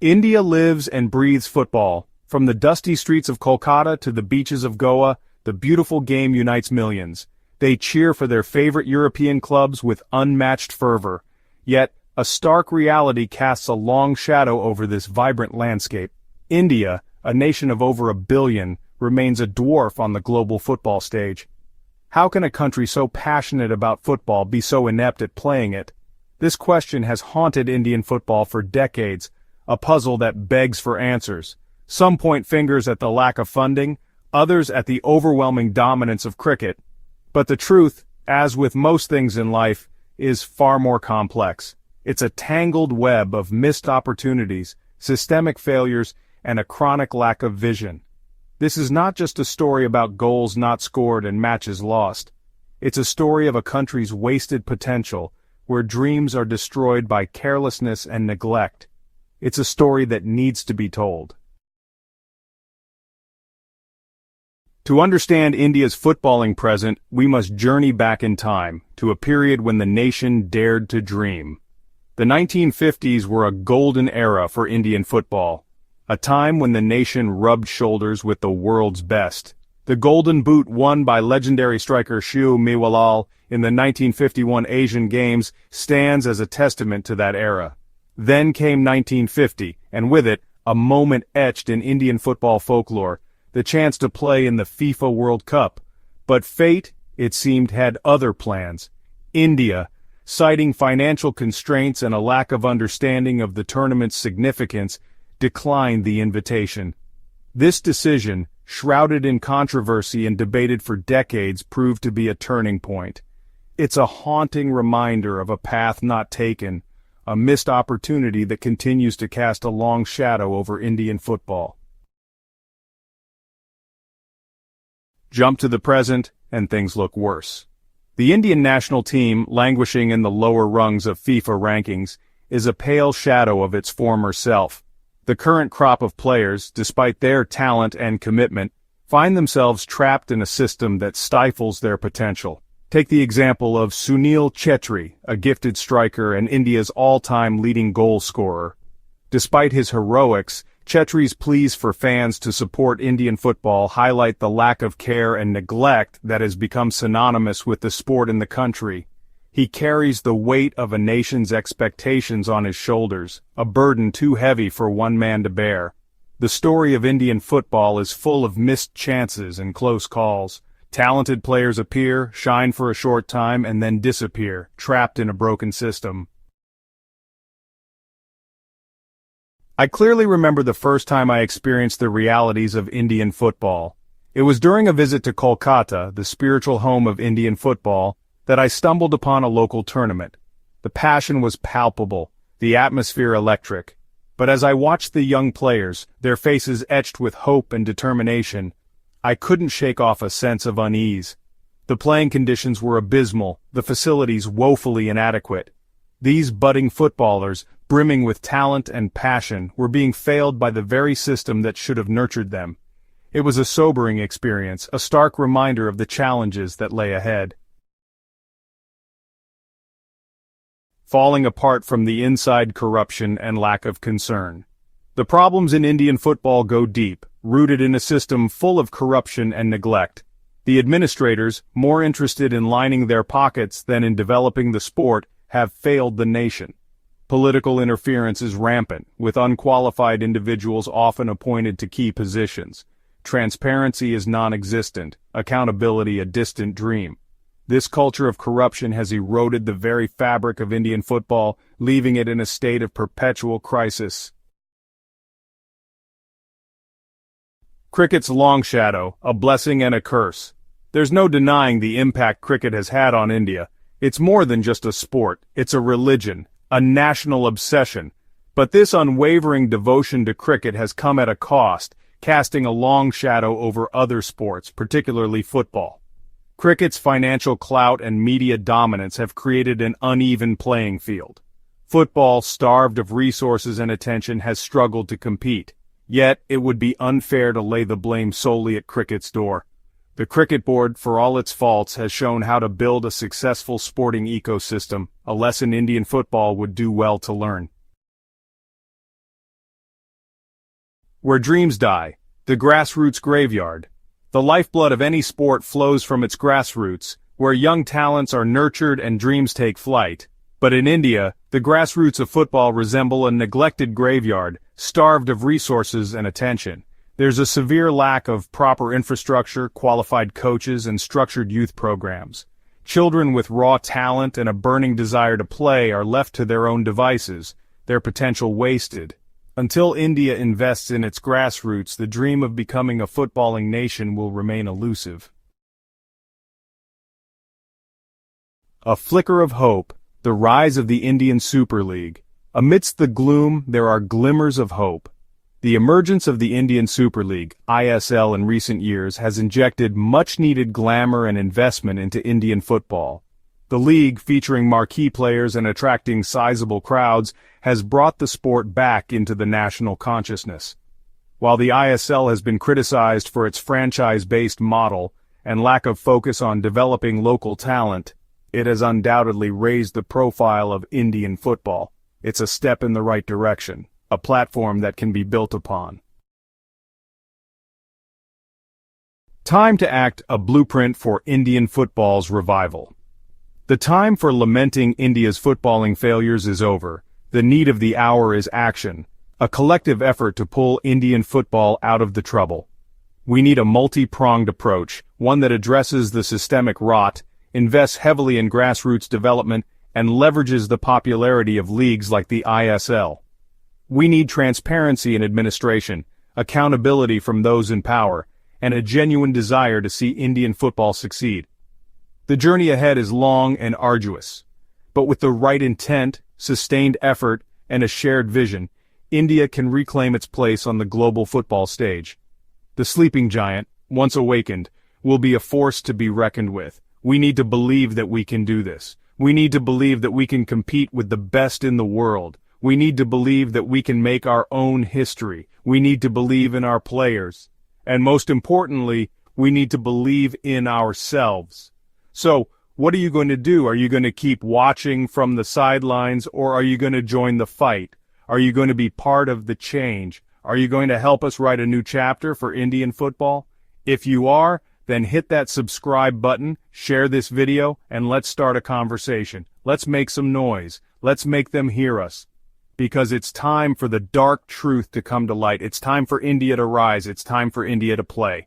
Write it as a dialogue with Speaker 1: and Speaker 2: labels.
Speaker 1: India lives and breathes football. From the dusty streets of Kolkata to the beaches of Goa, the beautiful game unites millions. They cheer for their favorite European clubs with unmatched fervor. Yet, a stark reality casts a long shadow over this vibrant landscape. India, a nation of over 1 billion, remains a dwarf on the global football stage. How can a country so passionate about football be so inept at playing it? This question has haunted Indian football for decades, a puzzle that begs for answers. Some point fingers at the lack of funding, others at the overwhelming dominance of cricket. But the truth, as with most things in life, is far more complex. It's a tangled web of missed opportunities, systemic failures, and a chronic lack of vision. This is not just a story about goals not scored and matches lost. It's a story of a country's wasted potential, where dreams are destroyed by carelessness and neglect. It's a story that needs to be told. To understand India's footballing present, we must journey back in time, to a period when the nation dared to dream. The 1950s were a golden era for Indian football, a time when the nation rubbed shoulders with the world's best. The Golden Boot won by legendary striker Shiv Mewalal in the 1951 Asian Games stands as a testament to that era. Then came 1950, and with it, a moment etched in Indian football folklore, the chance to play in the FIFA World Cup. But fate, it seemed, had other plans. India, citing financial constraints and a lack of understanding of the tournament's significance, declined the invitation. This decision, shrouded in controversy and debated for decades, proved to be a turning point. It's a haunting reminder of a path not taken, a missed opportunity that continues to cast a long shadow over Indian football. Jump to the present, and things look worse. The Indian national team, languishing in the lower rungs of FIFA rankings, is a pale shadow of its former self. The current crop of players, despite their talent and commitment, find themselves trapped in a system that stifles their potential. Take the example of Sunil Chhetri, a gifted striker and India's all-time leading goal scorer. Despite his heroics, Chhetri's pleas for fans to support Indian football highlight the lack of care and neglect that has become synonymous with the sport in the country. He carries the weight of a nation's expectations on his shoulders, a burden too heavy for one man to bear. The story of Indian football is full of missed chances and close calls. Talented players appear, shine for a short time, and then disappear, trapped in a broken system. I clearly remember the first time I experienced the realities of Indian football. It was during a visit to Kolkata, the spiritual home of Indian football, that I stumbled upon a local tournament. The passion was palpable, the atmosphere electric. But as I watched the young players, their faces etched with hope and determination, I couldn't shake off a sense of unease. The playing conditions were abysmal, the facilities woefully inadequate. These budding footballers, brimming with talent and passion, were being failed by the very system that should have nurtured them. It was a sobering experience, a stark reminder of the challenges that lay ahead. Falling apart from the inside corruption and lack of concern. The problems in Indian football go deep, rooted in a system full of corruption and neglect. The administrators, more interested in lining their pockets than in developing the sport, have failed the nation. Political interference is rampant, with unqualified individuals often appointed to key positions. Transparency is non-existent, accountability a distant dream. This culture of corruption has eroded the very fabric of Indian football, leaving it in a state of perpetual crisis. Cricket's long shadow, a blessing and a curse. There's no denying the impact cricket has had on India. It's more than just a sport, it's a religion, a national obsession. But this unwavering devotion to cricket has come at a cost, casting a long shadow over other sports, particularly football. Cricket's financial clout and media dominance have created an uneven playing field. Football, starved of resources and attention, has struggled to compete. Yet, it would be unfair to lay the blame solely at cricket's door. The cricket board, for all its faults, has shown how to build a successful sporting ecosystem, a lesson Indian football would do well to learn. Where dreams die, the grassroots graveyard. The lifeblood of any sport flows from its grassroots, where young talents are nurtured and dreams take flight. But in India, the grassroots of football resemble a neglected graveyard, starved of resources and attention. There's a severe lack of proper infrastructure, qualified coaches, and structured youth programs. Children with raw talent and a burning desire to play are left to their own devices, their potential wasted. Until India invests in its grassroots, the dream of becoming a footballing nation will remain elusive. A flicker of hope, the rise of the Indian Super League. Amidst the gloom, there are glimmers of hope. The emergence of the Indian Super League, ISL, in recent years has injected much-needed glamour and investment into Indian football. The league, featuring marquee players and attracting sizable crowds, has brought the sport back into the national consciousness. While the ISL has been criticized for its franchise-based model and lack of focus on developing local talent, it has undoubtedly raised the profile of Indian football. It's a step in the right direction, a platform that can be built upon. Time to act, a blueprint for Indian football's revival. The time for lamenting India's footballing failures is over. The need of the hour is action, a collective effort to pull Indian football out of the trouble. We need a multi-pronged approach, one that addresses the systemic rot, invests heavily in grassroots development, and leverages the popularity of leagues like the ISL. We need transparency in administration, accountability from those in power, and a genuine desire to see Indian football succeed. The journey ahead is long and arduous, but with the right intent, sustained effort, and a shared vision, India can reclaim its place on the global football stage. The sleeping giant, once awakened, will be a force to be reckoned with. We need to believe that we can do this. We need to believe that we can compete with the best in the world. We need to believe that we can make our own history. We need to believe in our players. And most importantly, we need to believe in ourselves. So, what are you going to do? Are you going to keep watching from the sidelines, or are you going to join the fight? Are you going to be part of the change? Are you going to help us write a new chapter for Indian football? If you are, then hit that subscribe button, share this video, and let's start a conversation. Let's make some noise. Let's make them hear us. Because it's time for the dark truth to come to light. It's time for India to rise. It's time for India to play.